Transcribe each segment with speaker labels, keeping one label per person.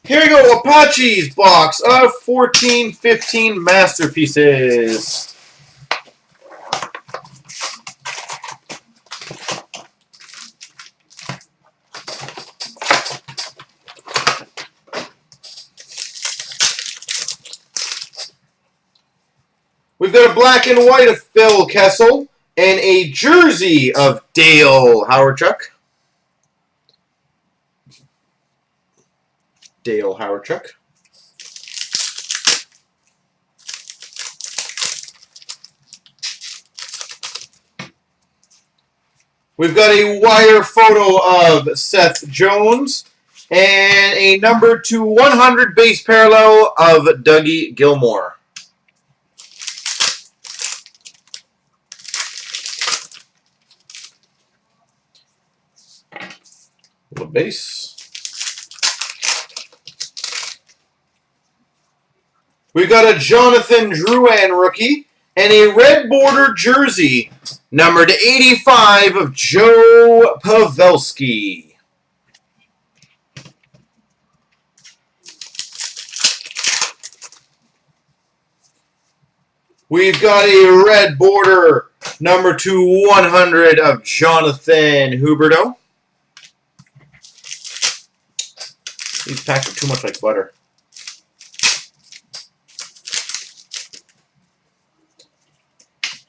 Speaker 1: Here we go, Apache's box of 14-15 masterpieces. We've got a black and white of Phil Kessel and a jersey of Dale Howardchuk. Dale Howardchuk. We've got a wire photo of Seth Jones and a number /100 base parallel of Dougie Gilmore. Little base. We've got a Jonathan Drouin rookie and a red border jersey, numbered 85 of Joe Pavelski. We've got a red border, number /100 of Jonathan Huberdeau. These packs are too much like butter.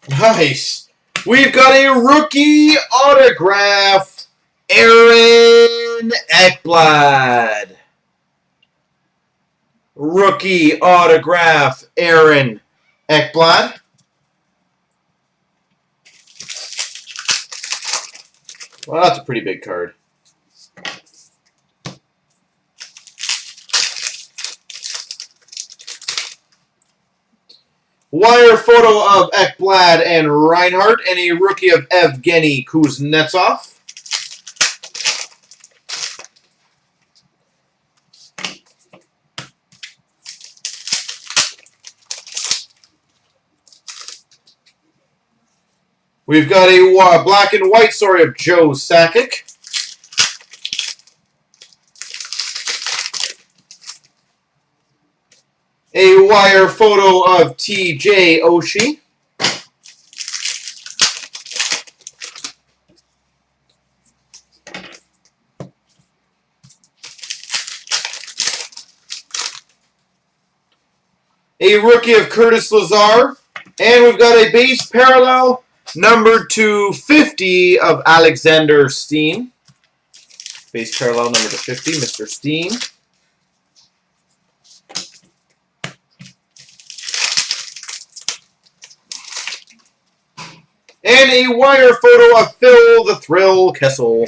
Speaker 1: Nice. We've got a rookie autograph, Aaron Ekblad. Rookie autograph, Aaron Ekblad. Well, that's a pretty big card. Wire photo of Ekblad and Reinhardt, and a rookie of Evgeny Kuznetsov. We've got a black and white story of Joe Sakic. A wire photo of TJ Oshie. A rookie of Curtis Lazar. And we've got a base parallel, number /50 of Alexander Steen. Base parallel number /50, Mr. Steen. And a wire photo of Phil the Thrill Kessel.